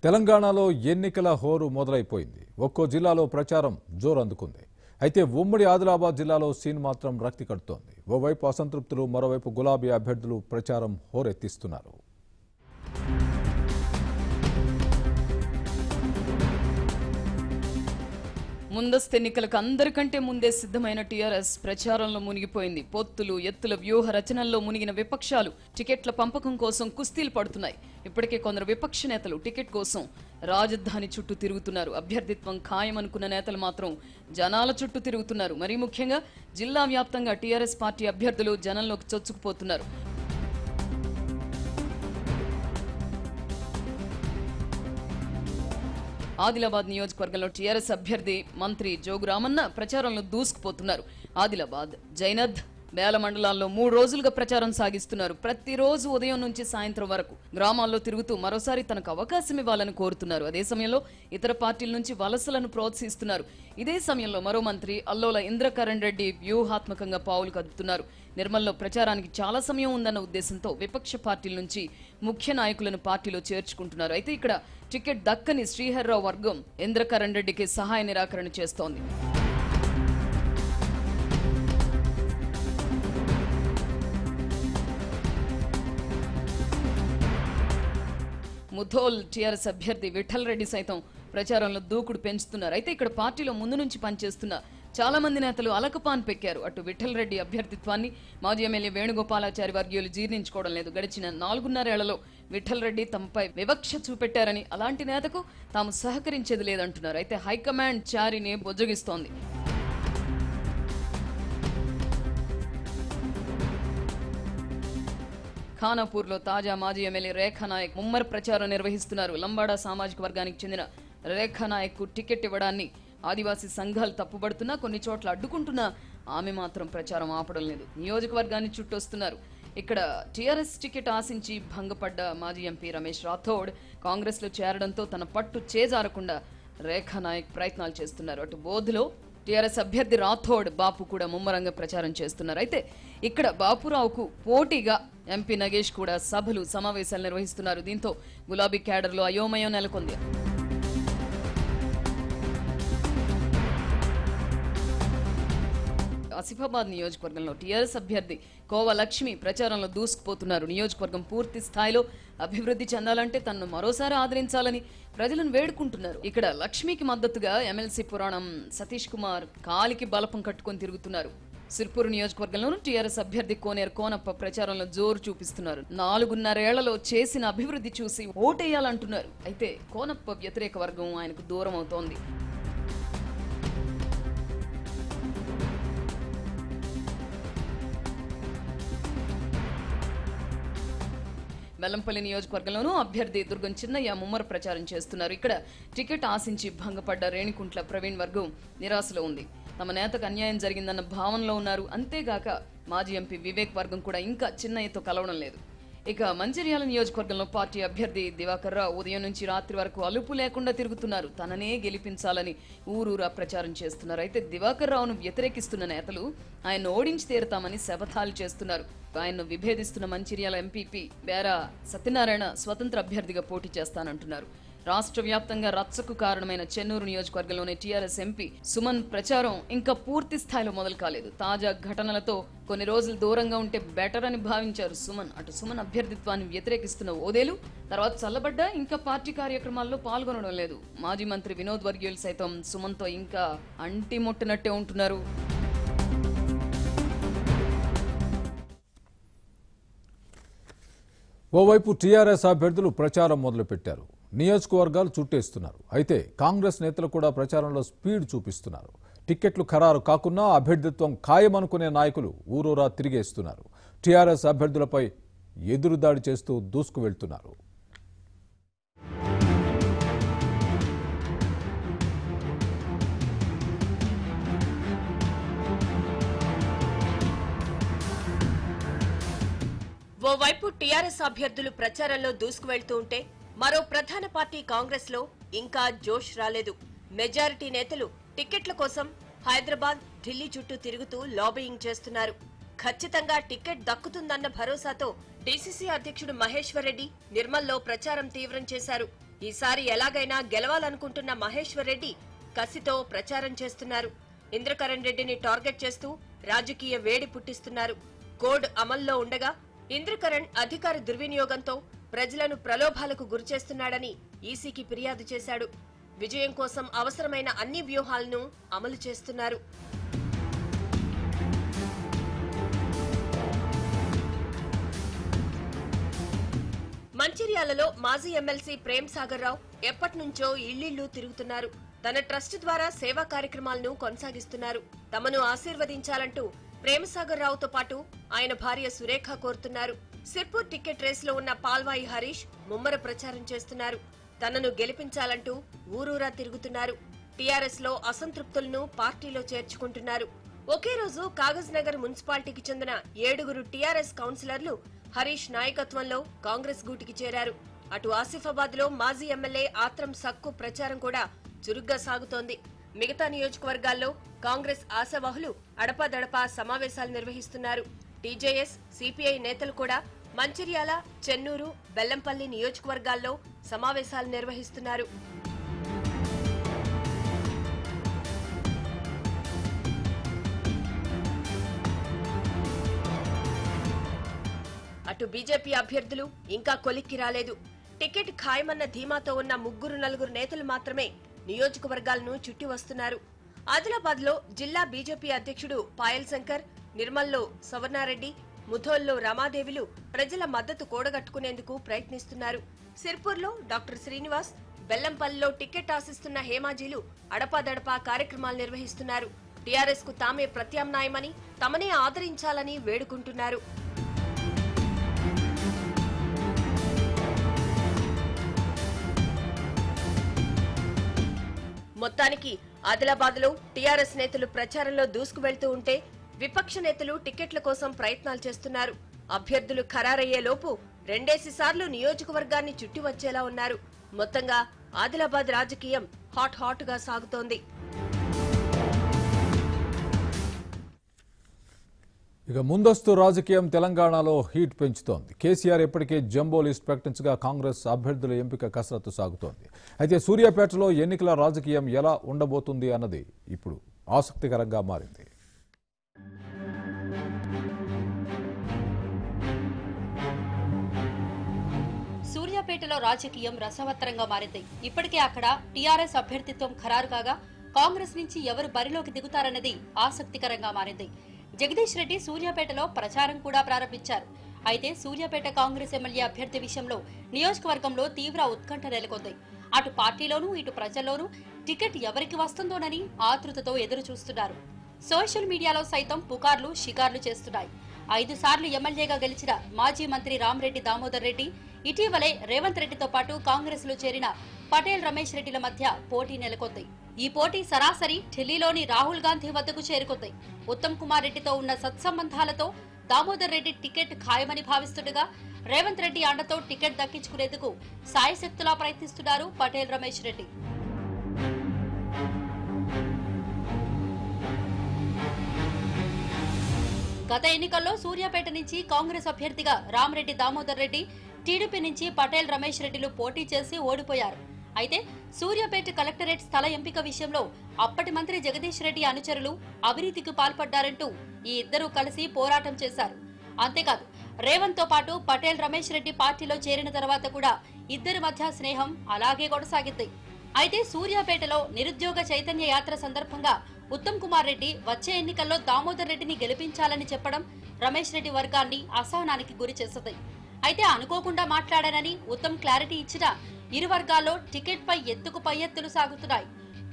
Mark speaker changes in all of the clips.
Speaker 1: తెలంగాణలో ఎన్నికల హోరు మొదలైపోయింది. ఒక్కో జిల్లాలో ప్రచారం జోరందుకుంది. అయితే ఉమ్మడి ఆదిలాబాద్ జిల్లాలో సీన్ మాత్రం రక్తి కడుతోంది. ఓవైపు అసంతృప్తులు, మరోవైపు గులాబీ అభ్యర్థులు ప్రచారం హోరెత్తిస్తున్నారు.
Speaker 2: ముందస్తు ఎన్నికలకు అందరికంటే ముందే సిద్ధమైన టీఆర్ఎస్ ప్రచారంలో మునిగిపోయింది. పొత్తులు, ఎత్తుల వ్యూహ రచనల్లో మునిగిన విపక్షాలు టికెట్ల పంపకం కోసం కుస్తీలు పడుతున్నాయి. ఇప్పటికే కొందరు విపక్ష నేతలు టికెట్ కోసం రాజధాని చుట్టూ తిరుగుతున్నారు. అభ్యర్థిత్వం ఖాయమనుకున్న నేతలు మాత్రం జనాల చుట్టూ తిరుగుతున్నారు. మరీ ముఖ్యంగా జిల్లా వ్యాప్తంగా టీఆర్ఎస్ పార్టీ అభ్యర్థులు జనంలోకి చొచ్చుకుపోతున్నారు. ఆదిలాబాద్ నియోజకవర్గంలో టీఆర్ఎస్ అభ్యర్థి మంత్రి జోగు రామన్న ప్రచారంలో దూసుకుపోతున్నారు. ఆదిలాబాద్, జైనద్, బేల మండలాల్లో 3 రోజులుగా ప్రచారం సాగిస్తున్నారు. ప్రతిరోజు ఉదయం నుంచి సాయంత్రం వరకు గ్రామాల్లో తిరుగుతూ మరోసారి తనకు అవకాశం ఇవ్వాలని కోరుతున్నారు. అదే సమయంలో ఇతర పార్టీల నుంచి వలసలను ప్రోత్సహిస్తున్నారు. ఇదే సమయంలో మరో మంత్రి అల్లోల ఇంద్రకరణ్ రెడ్డి వ్యూహాత్మకంగా పావులు కదుపుతున్నారు. నిర్మల్లో ప్రచారానికి చాలా సమయం ఉందన్న ఉద్దేశంతో విపక్ష పార్టీల నుంచి ముఖ్య నాయకులను పార్టీలో చేర్చుకుంటున్నారు. అయితే ఇక్కడ టికెట్ దక్కని శ్రీహర్రావు వర్గం ఇంద్రకరణ్ రెడ్డికి సహాయ నిరాకరణ చేస్తోంది. ముథోల్ టీఆర్ఎస్ అభ్యర్థి విఠల్ రెడ్డి సైతం ప్రచారంలో దూకుడు పెంచుతున్నారు. అయితే ఇక్కడ పార్టీలో ముందు నుంచి పనిచేస్తున్న చాలా మంది నేతలు అలకపాన్ పెక్కారు. అటు విఠల్ రెడ్డి అభ్యర్థిత్వాన్ని మాజీ ఎమ్మెల్యే వేణుగోపాలాచారి వర్గీయులు జీర్ణించుకోవడం లేదు. గడిచిన 4.5 ఏళ్లలో విఠల్ రెడ్డి తమపై వివక్ష చూపెట్టారని, అలాంటి నేతకు తాము సహకరించేది లేదంటున్నారు. అయితే హైకమాండ్ చారిని బొజ్జగిస్తోంది. ఖానాపూర్లో తాజా మాజీ ఎమ్మెల్యే రేఖా నాయక్ ముమ్మర ప్రచారం నిర్వహిస్తున్నారు. లంబాడా సామాజిక వర్గానికి చెందిన రేఖా నాయక్ కు టికెట్ ఇవ్వడాన్ని ఆదివాసీ సంఘాలు తప్పుబడుతున్నా, కొన్ని చోట్ల అడ్డుకుంటున్నా ఆమె మాత్రం ప్రచారం ఆపడం లేదు. నియోజకవర్గాన్ని చుట్టొస్తున్నారు. ఇక్కడ టీఆర్ఎస్ టికెట్ ఆశించి భంగపడ్డ మాజీ ఎంపీ రమేష్ రాథోడ్ కాంగ్రెస్ లో చేరడంతో తన పట్టు చేజారకుండా రేఖా నాయక్ ప్రయత్నాలు చేస్తున్నారు. అటు బోధులో టీఆర్ఎస్ అభ్యర్థి రాథోడ్, బాపు కూడా ముమ్మరంగా ప్రచారం చేస్తున్నారు. అయితే ఇక్కడ బాపురావుకు పోటీగా ఎంపీ నగేష్ కూడా సభలు, సమావేశాలు నిర్వహిస్తున్నారు. దీంతో గులాబీ క్యాడర్లో అయోమయం నెలకొంది. ఆసిఫాబాద్ నియోజకవర్గంలో టీఆర్ఎస్ అభ్యర్థి కోవ లక్ష్మి ప్రచారంలో దూసుకుపోతున్నారు. నియోజకవర్గం పూర్తి స్థాయిలో అభివృద్ధి చెందాలంటే తనను మరోసారి ఆదరించాలని ప్రజలను వేడుకుంటున్నారు. ఇక్కడ లక్ష్మికి మద్దతుగా ఎమ్మెల్సీ పురాణం సతీష్ కుమార్ కాలికి బలపం కట్టుకొని తిరుగుతున్నారు. సిర్పూర్ నియోజకవర్గంలోనూ టీఆర్ఎస్ అభ్యర్థి కోనేరు కోనప్ప ప్రచారంలో జోరు చూపిస్తున్నారు. 4.5 ఏళ్లలో చేసిన అభివృద్ధి చూసి ఓటేయాలంటున్నారు. అయితే కోనప్ప వ్యతిరేక వర్గం ఆయనకు దూరం అవుతోంది. వెల్లంపల్లి నియోజకవర్గంలోనూ అభ్యర్థి దుర్గం చిన్నయ్య ముమ్మర ప్రచారం చేస్తున్నారు. ఇక్కడ టికెట్ ఆశించి భంగపడ్డ రేణికుంట్ల ప్రవీణ్ వర్గం నిరాశలో ఉంది. తమ నేతకు అన్యాయం జరిగిందన్న భావనలో ఉన్నారు. అంతేగాక మాజీ ఎంపీ వివేక్ వర్గం కూడా ఇంకా చిన్నయ్యతో కలవడం లేదు. ఇక మంచిర్యాల నియోజకవర్గంలో పార్టీ అభ్యర్థి దివాకర్ రావు ఉదయం నుంచి రాత్రి వరకు అలుపు లేకుండా తిరుగుతున్నారు. తననే గెలిపించాలని ఊరూరా ప్రచారం చేస్తున్నారు. అయితే దివాకర్ రావును వ్యతిరేకిస్తున్న నేతలు ఆయన ఓడించి తీరుతామని శపథాలు చేస్తున్నారు. ఆయన్ను విభేదిస్తున్న మంచిర్యాల ఎంపీపీ బేరా సత్యనారాయణ స్వతంత్ర అభ్యర్థిగా పోటీ చేస్తానంటున్నారు. రాష్ట్ర వ్యాప్తంగా రచ్చకు కారణమైన చెన్నూరు నియోజకవర్గంలోని టీఆర్ఎస్ ఎంపీ సుమన్ ప్రచారం ఇంకా పూర్తి స్థాయిలో మొదలు కాలేదు. తాజా ఘటనలతో కొన్ని రోజులు దూరంగా ఉంటే బెటర్ అని భావించారు సుమన్. అటు సుమన్ అభ్యర్థిత్వాన్ని వ్యతిరేకిస్తున్న ఓదేలు తర్వాత చల్లబడ్డా ఇంకా పార్టీ కార్యక్రమాల్లో పాల్గొనడం లేదు. మాజీ మంత్రి వినోద్ వర్గీయులు సైతం సుమన్తో ఇంకా అంటి ముట్టనట్టే ఉంటున్నారు.
Speaker 1: ఓవైపు టీఆర్ఎస్ అభ్యర్థులు ప్రచారం మొదలుపెట్టారు. నియోజకవర్గాలు చుట్టేస్తున్నారు. అయితే కాంగ్రెస్ నేతలు కూడా ప్రచారంలో స్పీడ్ చూపిస్తున్నారు. టికెట్లు ఖరారు కాకున్నా అభ్యర్థిత్వం ఖాయమనుకునే నాయకులు ఊరూరా తిరిగేస్తున్నారు. టీఆర్ఎస్ అభ్యర్థులపై ఎదురుదాడి చేస్తూ దూసుకు వెళ్తున్నారు.
Speaker 3: ఓవైపు టీఆర్ఎస్ అభ్యర్థులు ప్రచారంలో దూసుకు వెళ్తూ ఉంటే మరో ప్రధాన పార్టీ కాంగ్రెస్ లో ఇంకా జోష్ రాలేదు. మెజారిటీ నేతలు టికెట్ల కోసం హైదరాబాద్, ఢిల్లీ చుట్టూ తిరుగుతూ లాబియింగ్ చేస్తున్నారు. ఖచ్చితంగా టికెట్ దక్కుతుందన్న భరోసాతో డీసీసీ అధ్యక్షుడు మహేశ్వర్ రెడ్డి నిర్మల్లో ప్రచారం తీవ్రం చేశారు. ఈసారి ఎలాగైనా గెలవాలనుకుంటున్న మహేశ్వర్ రెడ్డి కసితో ప్రచారం చేస్తున్నారు. ఇంద్రకరణ్ రెడ్డిని టార్గెట్ చేస్తూ రాజకీయ వేడి పుట్టిస్తున్నారు. కోడ్ అమల్లో ఉండగా ఇంద్రకరణ్ అధికార దుర్వినియోగంతో ప్రజలను ప్రలోభాలకు గురిచేస్తున్నాడని ఈసీకి ఫిర్యాదు చేశాడు. విజయం కోసం అవసరమైన అన్ని వ్యూహాలను అమలు చేస్తున్నారు. మంచిర్యాలలో మాజీ ఎమ్మెల్సీ ప్రేమ్ సాగర్ రావు ఎప్పటినుంచో ఇళ్లిళ్లు తిరుగుతున్నారు. తన ట్రస్ట్ ద్వారా సేవా కార్యక్రమాలను కొనసాగిస్తున్నారు. తమను ఆశీర్వదించాలంటూ ప్రేమసాగర్ రావుతో పాటు ఆయన భార్య సురేఖ కోరుతున్నారు. సిర్పూర్ టికెట్ రేసులో ఉన్న పాల్వాయి హరీష్ ముమ్మర ప్రచారం చేస్తున్నారు. తనను గెలిపించాలంటూ ఊరూరా తిరుగుతున్నారు. టీఆర్ఎస్ లో అసంతృప్తులను పార్టీలో చేర్చుకుంటున్నారు. ఒకే రోజు కాగజ్ నగర్ మున్సిపాలిటీకి చెందిన 7 టీఆర్ఎస్ కౌన్సిలర్లు హరీష్ నాయకత్వంలో కాంగ్రెస్ గూటికి చేరారు. అటు ఆసిఫాబాద్ లో మాజీ ఎమ్మెల్యే ఆత్రం సక్కు ప్రచారం కూడా చురుగ్గా సాగుతోంది. మిగతా నియోజకవర్గాల్లో కాంగ్రెస్ ఆశావాహులు అడపాదడపా సమావేశాలు నిర్వహిస్తున్నారు. టీజేఎస్, సిపిఐ నేతలు కూడా మంచిర్యాల, చెన్నూరు, బెల్లంపల్లి నియోజకవర్గాల్లో సమావేశాలు నిర్వహిస్తున్నారు. అటు బీజేపీ అభ్యర్థులు ఇంకా కొలిక్కి రాలేదు. టికెట్ ఖాయమన్న ధీమాతో ఉన్న 3-4 నేతలు మాత్రమే నియోజకవర్గాలను చుట్టి వస్తున్నారు. ఆదిలాబాద్ లో జిల్లా బీజేపీ అధ్యక్షుడు పాయల్ శంకర్, నిర్మల్లో సవర్ణారెడ్డి, ముథోల్లో రమాదేవిలు ప్రజల మద్దతు కూడగట్టుకునేందుకు ప్రయత్నిస్తున్నారు. సిర్పూర్లో డాక్టర్ శ్రీనివాస్, బెల్లంపల్లిలో టికెట్ ఆశిస్తున్న హేమాజీలు అడపాదడపా కార్యక్రమాలు నిర్వహిస్తున్నారు. టీఆర్ఎస్ కు తామే ప్రత్యామ్నాయమని, తమనే ఆదరించాలని వేడుకుంటున్నారు. మొత్తానికి ఆదిలాబాద్ లో టీఆర్ఎస్ నేతలు ప్రచారంలో దూసుకు వెళ్తూ ఉంటే విపక్ష నేతలు టికెట్ల కోసం ప్రయత్నాలు చేస్తున్నారు. అభ్యర్థులు ఖరారయ్యే లోపు 2 సార్లు నియోజకవర్గాన్ని చుట్టి వచ్చేలా ఉన్నారు. మొత్తంగా ఆదిలాబాద్ రాజకీయం హాట్ గా సాగుతోంది.
Speaker 1: ఇక ముందస్తు రాజకీయం తెలంగాణలో హీట్ పెంచుతోంది. కేసీఆర్ ఇప్పటికే జంబో లిస్ట్ ప్రకటించగా కాంగ్రెస్ అభ్యర్థుల ఎంపిక కసరత్తు సాగుతోంది. అయితే సూర్యాపేటలో ఎన్నికల రాజకీయం ఎలా ఉండబోతుంది అన్నది ఇప్పుడు ఆసక్తికరంగా మారింది.
Speaker 4: సూర్యాపేటలో రాజకీయం రసవత్తరంగా మారింది. ఇప్పటికే అక్కడ టీఆర్ఎస్ అభ్యర్థిత్వం ఖరారు కాగా కాంగ్రెస్ నుంచి ఎవరు బరిలోకి దిగుతారన్నది ఆసక్తికరంగా మారింది. జగదీష్ రెడ్డి సూర్యాపేటలో ప్రచారం కూడా ప్రారంభించారు. అయితే సూర్యాపేట కాంగ్రెస్ ఎమ్మెల్యే అభ్యర్థి విషయంలో నియోజకవర్గంలో తీవ్ర ఉత్కంఠ నెలకొంది. అటు పార్టీలోనూ ఇటు ప్రజల్లోనూ టికెట్ ఎవరికి వస్తుందోనని ఆతృతతో ఎదురు చూస్తున్నారు. సోషల్ మీడియాలో సైతం పుకార్లు షికార్లు చేస్తున్నాయి. 5 సార్లు ఎమ్మెల్యేగా గెలిచిన మాజీ మంత్రి రామరెడ్డి దామోదర్ రెడ్డి ఇటీవలే రేవంత్ రెడ్డితో పాటు కాంగ్రెస్ లో చేరిన పటేల్ రమేష్ రెడ్డిల మధ్య పోటీ నెలకొంది. ఈ పోటీ సరాసరి ఢిల్లీలోని రాహుల్ గాంధీ వద్దకు చేరుకుంది. ఉత్తమ్ కుమార్ రెడ్డితో ఉన్న సత్సంబంధాలతో దామోదర్ రెడ్డి టికెట్ ఖాయమని భావిస్తుండగా రేవంత్ రెడ్డి అండతో టికెట్ దక్కించుకునేందుకు సాయశక్తులా ప్రయత్నిస్తున్నారు పటేల్ రమేష్ రెడ్డి. గత ఎన్నికల్లో సూర్యాపేట నుంచి కాంగ్రెస్ అభ్యర్థిగా రామరెడ్డి దామోదర్ రెడ్డి, టీడీపీ నుంచి పటేల్ రమేష్ రెడ్డిలు పోటీ చేసి ఓడిపోయారు. అయితే సూర్యాపేట కలెక్టరేట్ స్థల ఎంపిక విషయంలో అప్పటి మంత్రి జగదీష్ రెడ్డి అనుచరులు అవినీతికి పాల్పడ్డారంటూ ఈ ఇద్దరూ కలిసి పోరాటం చేశారు. అంతేకాదు రేవంత్ తో పాటు పటేల్ రమేష్ రెడ్డి పార్టీలో చేరిన తర్వాత కూడా ఇద్దరి మధ్య స్నేహం అలాగే కొనసాగింది. అయితే సూర్యాపేటలో నిరుద్యోగ చైతన్య యాత్ర సందర్భంగా ఉత్తమ్ కుమార్ రెడ్డి వచ్చే ఎన్నికల్లో దామోదర్ రెడ్డిని గెలిపించాలని చెప్పడం రమేష్ రెడ్డి వర్గాన్ని అసహనానికి గురి చేసింది. అయితే అనుకోకుండా మాట్లాడానని ఉత్తమ్ క్లారిటీ ఇచ్చినా ఇరు వర్గాల్లో టికెట్ పై ఎత్తుకు పై ఎత్తులు సాగుతున్నాయి.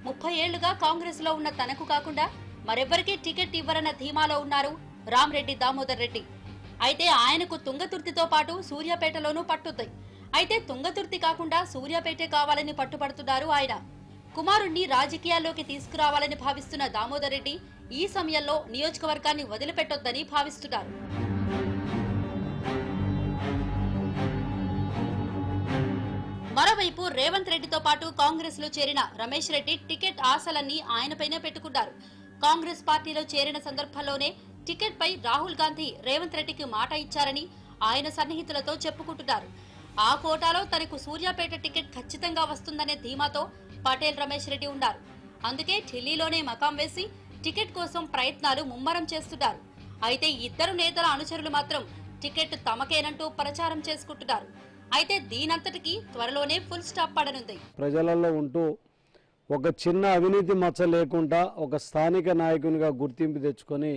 Speaker 4: 30 ఏళ్లుగా కాంగ్రెస్ లో ఉన్న తనకు కాకుండా మరెవ్వరికీ టికెట్ ఇవ్వరన్న ధీమాలో ఉన్నారు రామరెడ్డి దామోదర్ రెడ్డి. అయితే ఆయనకు తుంగతుర్తితో పాటు సూర్యాపేటలోనూ పట్టుద్ది. అయితే తుంగతుర్తి కాకుండా సూర్యాపేటే కావాలని పట్టుపడుతున్నారు ఆయన. కుమారుణ్ణి రాజకీయాల్లోకి తీసుకురావాలని భావిస్తున్న దామోదర్ రెడ్డి ఈ సమయంలో నియోజకవర్గాన్ని వదిలిపెట్టొద్దని భావిస్తున్నారు. మరోవైపు రేవంత్ రెడ్డితో పాటు కాంగ్రెస్ లో చేరిన రమేష్ రెడ్డి టికెట్ ఆశలన్నీ ఆయనపైనే పెట్టుకున్నారు. కాంగ్రెస్ పార్టీలో చేరిన సందర్భంలోనే టికెట్ పై రాహుల్ గాంధీ రేవంత్ రెడ్డికి మాట ఇచ్చారని ఆయన సన్నిహితులతో చెప్పుకుంటున్నారు. ఆ కోటాలో తనకు సూర్యాపేట టికెట్ ఖచ్చితంగా వస్తుందనే ధీమాతో పటేల్ రమేష్ రెడ్డి ఉన్నారు. అందుకే ఢిల్లీలోనే మకాం వేసి టికెట్ కోసం ప్రయత్నాలు ముమ్మరం చేస్తున్నారు. అయితే ఇద్దరు నేతల అనుచరులు మాత్రం టికెట్ తమకేనంటూ ప్రచారం చేసుకుంటున్నారు. అయితే దీనంతటికి త్వరలోనే ఫుల్ స్టాప్ పడనుంది.
Speaker 5: ప్రజలలో ఉంటూ ఒక చిన్న అవినీతి మచ్చ లేకుండా ఒక స్థానిక నాయకునిగా గుర్తింపు తెచ్చుకొని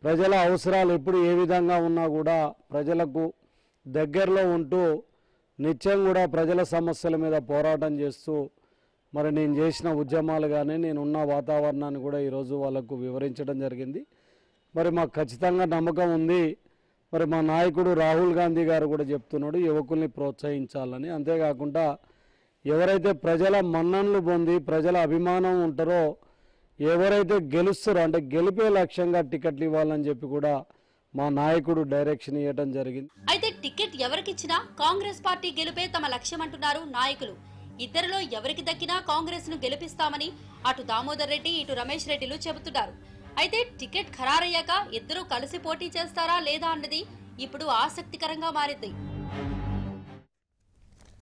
Speaker 5: ప్రజల అవసరాలు ఎప్పుడు ఏ విధంగా ఉన్నా కూడా ప్రజలకు దగ్గరలో ఉంటూ నిత్యం కూడా ప్రజల సమస్యల మీద పోరాటం చేస్తూ మరి నేను చేసిన ఉద్యమాలు కానీ నేనున్న వాతావరణాన్ని కూడా ఈరోజు వాళ్ళకు వివరించడం జరిగింది. మరి మాకు ఖచ్చితంగా నమ్మకం ఉంది. మరి మా నాయకుడు రాహుల్ గాంధీ గారు కూడా చెప్తున్నాడు యువకుల్ని ప్రోత్సహించాలని. అంతేకాకుండా ఎవరైతే ప్రజల మన్ననలు పొంది ప్రజల అభిమానం ఉంటారో ఎవరైతే గెలుస్తారో అంటే గెలిపే లక్ష్యంగా టికెట్లు ఇవ్వాలని చెప్పి కూడా మా నాయకుడు డైరెక్షన్ ఇవ్వడం జరిగింది.
Speaker 4: అయితే టికెట్ ఎవరికిచ్చినా కాంగ్రెస్ పార్టీ గెలుపే తమ లక్ష్యం అంటున్నారు నాయకులు. ఇద్దరిలో ఎవరికి దక్కినా కాంగ్రెస్ ను గెలిపిస్తామని అటు దామోదర్ రెడ్డి ఇటు రమేష్ రెడ్డిలు చెబుతున్నారు. అయితే టికెట్ ఖరారయ్యాక ఇద్దరూ కలిసి పోటీ చేస్తారా లేదా అన్నది ఇప్పుడు ఆసక్తికరంగా మారింది.